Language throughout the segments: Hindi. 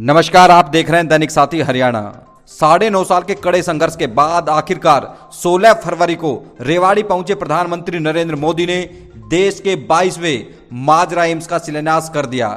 नमस्कार, आप देख रहे हैं दैनिक साथी हरियाणा। 9.5 साल के कड़े संघर्ष के बाद आखिरकार 16 फरवरी को रेवाड़ी पहुंचे प्रधानमंत्री नरेंद्र मोदी ने देश के 22वें माजरा एम्स का शिलान्यास कर दिया।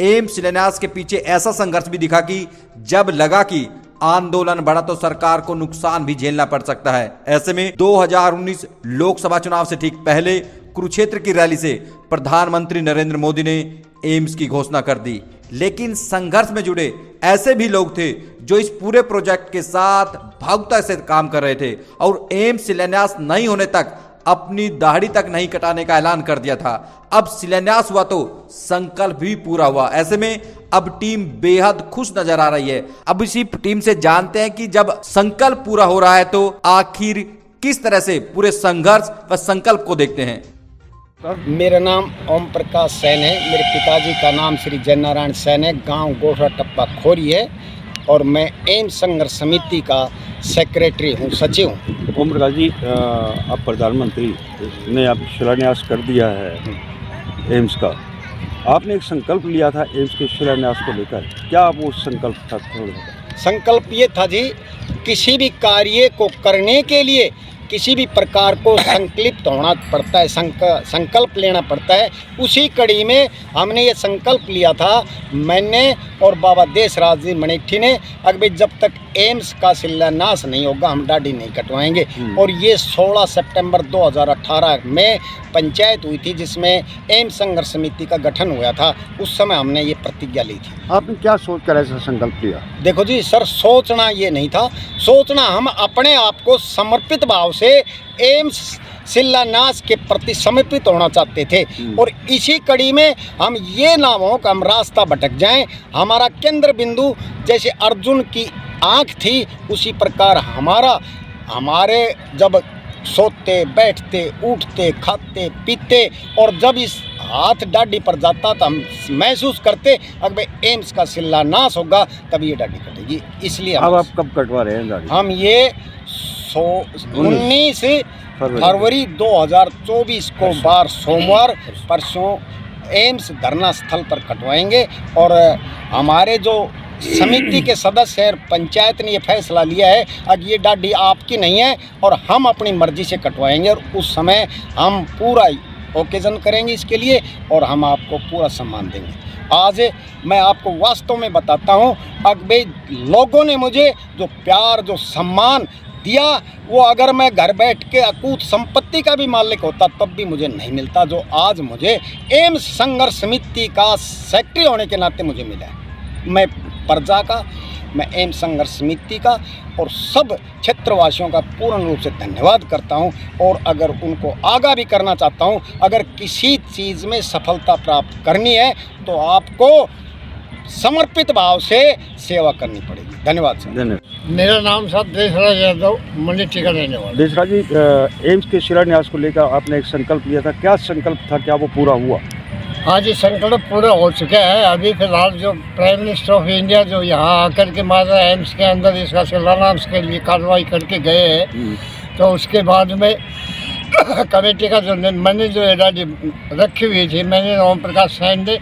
एम्स शिलान्यास के पीछे ऐसा संघर्ष भी दिखा कि जब लगा कि आंदोलन बढ़ा तो सरकार को नुकसान भी झेलना पड़ सकता है। ऐसे में 2019 लोकसभा चुनाव से ठीक पहले कुरुक्षेत्र की रैली से प्रधानमंत्री नरेंद्र मोदी ने एम्स की घोषणा कर दी। लेकिन संघर्ष में जुड़े ऐसे भी लोग थे जो इस पूरे प्रोजेक्ट के साथ भावुकता से काम कर रहे थे और एम्स शिलान्यास नहीं होने तक अपनी दाढ़ी तक नहीं कटाने का ऐलान कर दिया था। अब शिलान्यास हुआ तो संकल्प भी पूरा हुआ। ऐसे में अब टीम बेहद खुश नजर आ रही है। अब इसी टीम से जानते हैं कि जब संकल्प पूरा हो रहा है तो आखिर किस तरह से पूरे संघर्ष व संकल्प को देखते हैं। मेरा नाम ओम प्रकाश सैन है। मेरे पिताजी का नाम श्री जयनारायण सैन है। गांव गोठा टप्पा खोरी है और मैं एम्स संघर्ष समिति का सेक्रेटरी हूँ, सचिव हूँ। ओम प्रकाश जी, आप प्रधानमंत्री ने आप शिलान्यास कर दिया है एम्स का। आपने एक संकल्प लिया था एम्स के शिलान्यास को लेकर, क्या वो संकल्प था? संकल्प ये था जी, किसी भी कार्य को करने के लिए किसी भी प्रकार को संकल्पित होना पड़ता है, संकल्प लेना पड़ता है। उसी कड़ी में हमने ये संकल्प लिया था, मैंने और बाबा देशराज जी मनेठी ने, अगर जब तक एम्स का शिलान्यास नहीं होगा हम दाढ़ी नहीं कटवाएंगे। और ये 16 सितंबर 2018 में पंचायत हुई थी जिसमें एम्स संघर्ष समिति का गठन हुआ था। उस समय हमने ये प्रतिज्ञा ली थी। आपने क्या सोच कर ऐसा संकल्प लिया? देखो जी सर, सोचना ये नहीं था, सोचना हम अपने आप को समर्पित भाव से एम्स शिलान्यास के प्रति समर्पित होना चाहते थे। और इसी कड़ी में हम ये ना हो कि हम रास्ता भटक जाएं। हमारा केंद्र बिंदु जैसे अर्जुन की आँख थी उसी प्रकार हमारे जब सोते बैठते उठते खाते पीते और जब इस हाथ दाढ़ी पर जाता तो हम महसूस करते अगर एम्स का शिलान्यास होगा तभी ये दाढ़ी कटेगी। इसलिए अब आप कब कटवा रहे हैं दाढ़ी? हम ये 19 फरवरी 2024 को बार सोमवार परसों एम्स धरना स्थल पर कटवाएंगे। और हमारे जो समिति के सदस्य है, पंचायत ने ये फैसला लिया है अब ये दाढ़ी आपकी नहीं है और हम अपनी मर्जी से कटवाएंगे। और उस समय हम पूरा ओकेजन करेंगे इसके लिए और हम आपको पूरा सम्मान देंगे। आज मैं आपको वास्तव में बताता हूँ, अगर लोगों ने मुझे जो प्यार जो सम्मान दिया वो अगर मैं घर बैठ के अकूत संपत्ति का भी मालिक होता तब भी मुझे नहीं मिलता जो आज मुझे एम्स संघर्ष समिति का सेक्रेटरी होने के नाते मुझे मिला है। मैं प्रजा का, मैं एम्स संघर्ष समिति का और सब क्षेत्रवासियों का पूर्ण रूप से धन्यवाद करता हूं। और अगर उनको आगाह भी करना चाहता हूं, अगर किसी चीज़ में सफलता प्राप्त करनी है तो आपको समर्पित भाव से सेवा करनी पड़ेगी। धन्यवाद सर। धन्यवाद। मेरा नाम साहब देशराज यादव, मनेठी का रहने वाला। देशराज जी, एम्स के शिलान्यास को लेकर आपने एक संकल्प लिया था, क्या संकल्प था, क्या वो पूरा हुआ? हाँ जी, संकल्प पूरा हो चुका है। अभी फिलहाल जो प्राइम मिनिस्टर ऑफ इंडिया जो यहाँ आकर के माजरा एम्स के अंदर इसका शिलान्यास के लिए कार्रवाई करके गए हैं, तो उसके बाद में कमेटी का जो मैंने जो दाढ़ी रखी हुई थी, मैंने ओम प्रकाश सैन ने,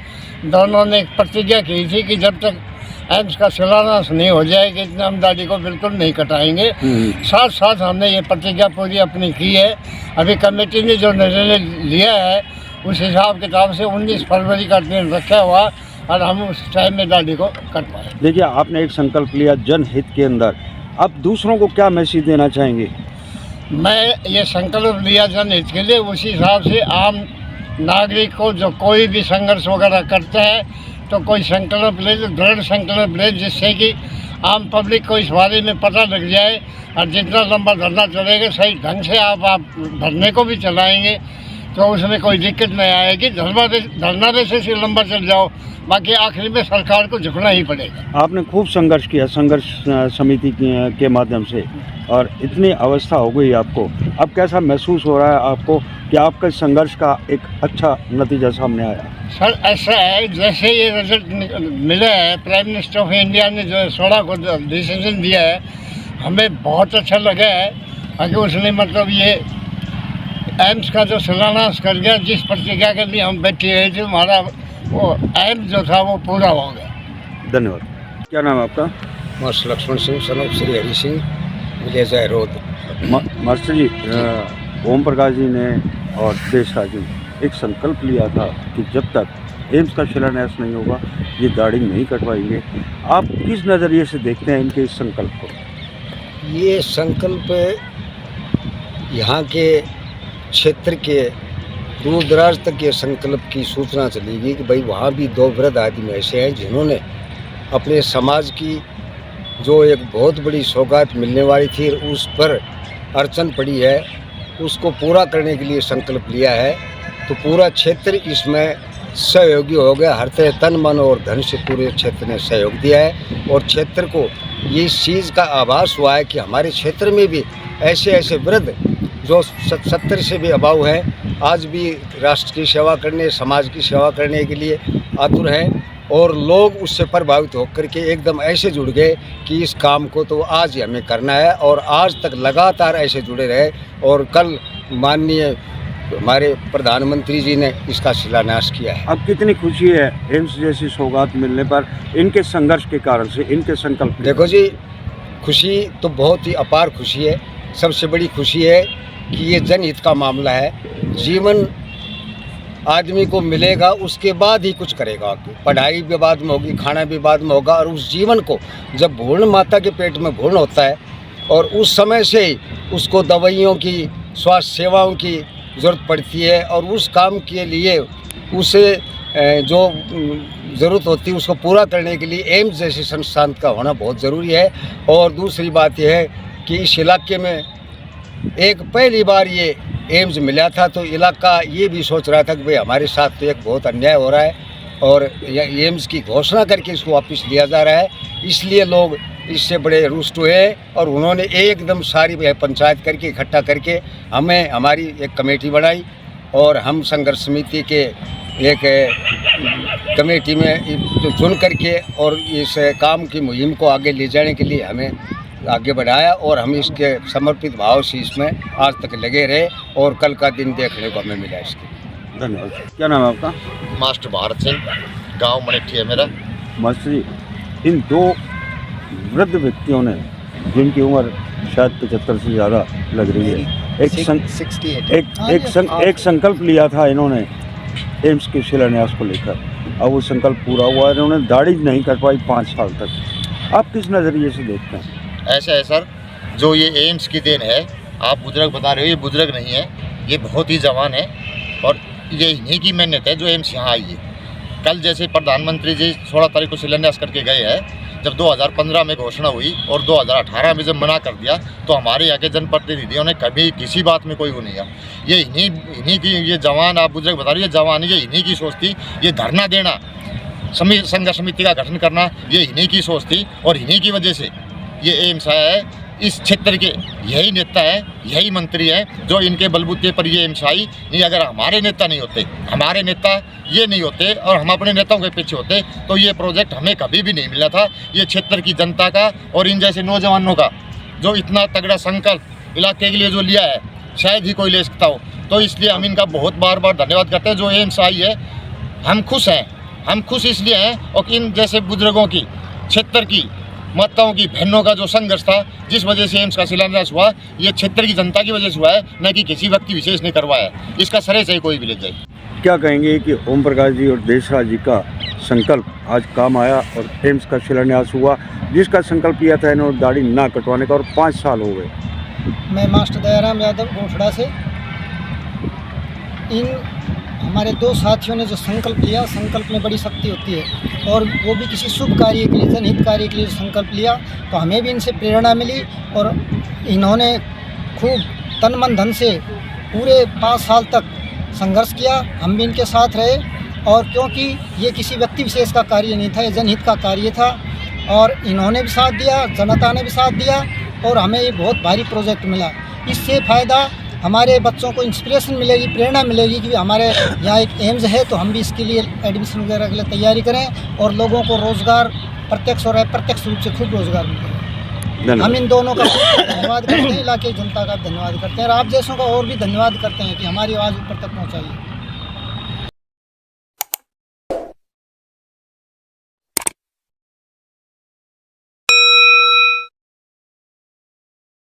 दोनों ने एक प्रतिज्ञा की थी कि जब तक एम्स का शिलान्यास नहीं हो जाएगा इतना हम दाढ़ी को बिल्कुल नहीं कटाएंगे। साथ साथ हमने ये प्रतिज्ञा पूरी अपनी की है। अभी कमेटी ने जो निर्णय लिया है उस हिसाब किताब से 19 फरवरी का दिन रखा हुआ और हम उस टाइम में दाढ़ी को कटवाएं। देखिए, आपने एक संकल्प लिया जनहित के अंदर, अब दूसरों को क्या मैसेज देना चाहेंगे? मैं ये संकल्प लिया जनहित के लिए, उसी हिसाब से आम नागरिक को जो कोई भी संघर्ष वगैरह करते हैं तो कोई संकल्प ले, दृढ़ संकल्प ले, जिससे कि आम पब्लिक को इस बारे में पता लग जाए। और जितना लंबा धरना चलेगा सही ढंग से आप धरने को भी चलाएँगे तो उसमें कोई दिक्कत नहीं आएगी। धरना देने से लंबा चल जाओ, बाकी आखिरी में सरकार को झुकना ही पड़ेगा। आपने खूब संघर्ष किया संघर्ष समिति के माध्यम से और इतनी अवस्था हो गई आपको, अब कैसा महसूस हो रहा है आपको कि आपके संघर्ष का एक अच्छा नतीजा सामने आया? सर ऐसा है, जैसे ये रिजल्ट मिला है, प्राइम मिनिस्टर ऑफ इंडिया ने जो 16 को डिसीजन दिया है, हमें बहुत अच्छा लगा है। बाकी उसने मतलब ये एम्स का जो शिलान्यास कर गया, जिस प्रतिज्ञा के लिए हम बैठे हुए थे, हमारा वो एम्स जो था वो पूरा हो गया। धन्यवाद। क्या नाम है आपका? Master Laxman Singh son of Shri Hari Singh village road. Master ji, Om Prakash ji ने और देशराज जी ने एक संकल्प लिया था कि जब तक एम्स का शिलान्यास नहीं होगा ये दाढ़ी नहीं कटवाएंगे। आप किस नज़रिए से देखते हैं इनके इस संकल्प को? ये संकल्प यहाँ के क्षेत्र के दूर दराज तक ये संकल्प की सूचना चलेगी कि भाई वहाँ भी दो वृद्ध आदमी ऐसे हैं जिन्होंने अपने समाज की जो एक बहुत बड़ी सौगात मिलने वाली थी उस पर अड़चन पड़ी है, उसको पूरा करने के लिए संकल्प लिया है। तो पूरा क्षेत्र इसमें सहयोगी हो गया, हर तरह तन मन और धन से पूरे क्षेत्र ने सहयोग दिया है। और क्षेत्र को ये इस चीज़ का आभास हुआ है कि हमारे क्षेत्र में भी ऐसे ऐसे वृद्ध जो 70 से भी अभाव है, आज भी राष्ट्र की सेवा करने, समाज की सेवा करने के लिए आतुर हैं। और लोग उससे प्रभावित होकर के एकदम ऐसे जुड़ गए कि इस काम को तो आज ही हमें करना है, और आज तक लगातार ऐसे जुड़े रहे। और कल माननीय हमारे प्रधानमंत्री जी ने इसका शिलान्यास किया है। अब कितनी खुशी है एम्स जैसी सौगात मिलने पर इनके संघर्ष के कारण से, इनके संकल्प? देखो जी, खुशी तो बहुत ही अपार खुशी है। सबसे बड़ी खुशी है कि ये जनहित का मामला है। जीवन आदमी को मिलेगा उसके बाद ही कुछ करेगा। पढ़ाई भी बाद में होगी, खाना भी बाद में होगा, और उस जीवन को जब भ्रूण माता के पेट में भ्रूण होता है और उस समय से ही उसको दवाइयों की, स्वास्थ्य सेवाओं की ज़रूरत पड़ती है, और उस काम के लिए उसे जो ज़रूरत होती है उसको पूरा करने के लिए एम्स जैसे संस्थान का होना बहुत ज़रूरी है। और दूसरी बात यह है कि इस इलाके में एक पहली बार ये एम्स मिला था तो इलाका ये भी सोच रहा था कि भाई हमारे साथ तो एक बहुत अन्याय हो रहा है, और एम्स की घोषणा करके इसको वापस लिया जा रहा है। इसलिए लोग इससे बड़े रुष्ट हुए, और उन्होंने एकदम सारी पंचायत करके इकट्ठा करके हमें हमारी एक कमेटी बनाई, और हम संघर्ष समिति के एक कमेटी में जो चुन करके और इस काम की मुहिम को आगे ले जाने के लिए हमें आगे बढ़ाया, और हम इसके समर्पित भाव से इसमें आज तक लगे रहे, और कल का दिन देखने को हमें मिला इसके। धन्यवाद। क्या नाम है आपका? मास्टर भारत सिंह, गांव मनेठी है मेरा। मास्टर जी, इन दो वृद्ध व्यक्तियों ने, जिनकी उम्र शायद 75 से ज़्यादा लग रही है, एक संकल्प लिया था इन्होंने एम्स के शिलान्यास को लेकर। अब वो संकल्प पूरा हुआ, इन्होंने दाढ़ी नहीं कटवाई 5 साल तक। आप किस नज़रिए से देखते हैं? ऐसा है सर, जो ये एम्स की देन है, आप बुजुर्ग बता रहे हो, ये बुजुर्ग नहीं है, ये बहुत ही जवान है, और ये इन्हीं की मेहनत है जो एम्स यहाँ आई है। कल जैसे प्रधानमंत्री जी 16 तारीख को शिलान्यास करके गए हैं, जब 2015 में घोषणा हुई और 2018 में जब मना कर दिया, तो हमारे यहाँ के जनप्रतिनिधियों ने कभी किसी बात में कोई वो नहीं किया। ये इन्हीं की, ये जवान आप बुजुर्ग बता रहे हो, ये जवान, ये इन्हीं की सोच थी। ये धरना देना, संघर्ष समिति का गठन करना, ये इन्हीं की सोच थी, और इन्हीं की वजह से ये एम्स आया है। इस क्षेत्र के यही नेता है, यही मंत्री है जो इनके बलबूते पर ये एम्स आई। नहीं, अगर हमारे नेता नहीं होते, हमारे नेता ये नहीं होते और हम अपने नेताओं के पीछे होते, तो ये प्रोजेक्ट हमें कभी भी नहीं मिला था। ये क्षेत्र की जनता का और इन जैसे नौजवानों का जो इतना तगड़ा संकल्प इलाके के लिए जो लिया है, शायद ही कोई ले सकता हो। तो इसलिए हम इनका बहुत बार बार धन्यवाद करते हैं। जो एम्स आई है, हम खुश हैं। हम खुश इसलिए हैं, और इन जैसे बुजुर्गों की, क्षेत्र की माताओं की, बहनों का जो संघर्ष था, जिस वजह से एम्स का शिलान्यास हुआ, ये क्षेत्र की जनता की वजह से हुआ है, न कि किसी व्यक्ति विशेष ने करवाया है। इसका श्रेय चाहे कोई भी ले जाए। क्या कहेंगे कि ओम प्रकाश जी और देशराज जी का संकल्प आज काम आया और एम्स का शिलान्यास हुआ, जिसका संकल्प लिया था इन्होंने दाढ़ी ना कटवाने का, और 5 साल हो गए। मैं मास्टर दयाराम यादव गोठड़ा से। इन हमारे 2 साथियों ने जो संकल्प लिया, संकल्प में बड़ी शक्ति होती है, और वो भी किसी शुभ कार्य के लिए, जनहित कार्य के लिए संकल्प लिया, तो हमें भी इनसे प्रेरणा मिली। और इन्होंने खूब तन मन धन से पूरे 5 साल तक संघर्ष किया, हम भी इनके साथ रहे। और क्योंकि ये किसी व्यक्ति विशेष का कार्य नहीं था, ये जनहित का कार्य था, और इन्होंने भी साथ दिया, जनता ने भी साथ दिया, और हमें ये बहुत भारी प्रोजेक्ट मिला। इससे फ़ायदा हमारे बच्चों को इंस्पिरेशन मिलेगी, प्रेरणा मिलेगी कि हम यहाँ एक एम्स है, तो हम भी इसके लिए एडमिशन वगैरह के लिए तैयारी करें, और लोगों को रोज़गार प्रत्यक्ष और अप्रत्यक्ष रूप से खूब रोज़गार मिले। हम इन दोनों का धन्यवाद करते हैं, इलाके की जनता का धन्यवाद करते हैं, और आप जैसों का और भी धन्यवाद करते हैं कि हमारी आवाज़ ऊपर तक पहुँचाइए।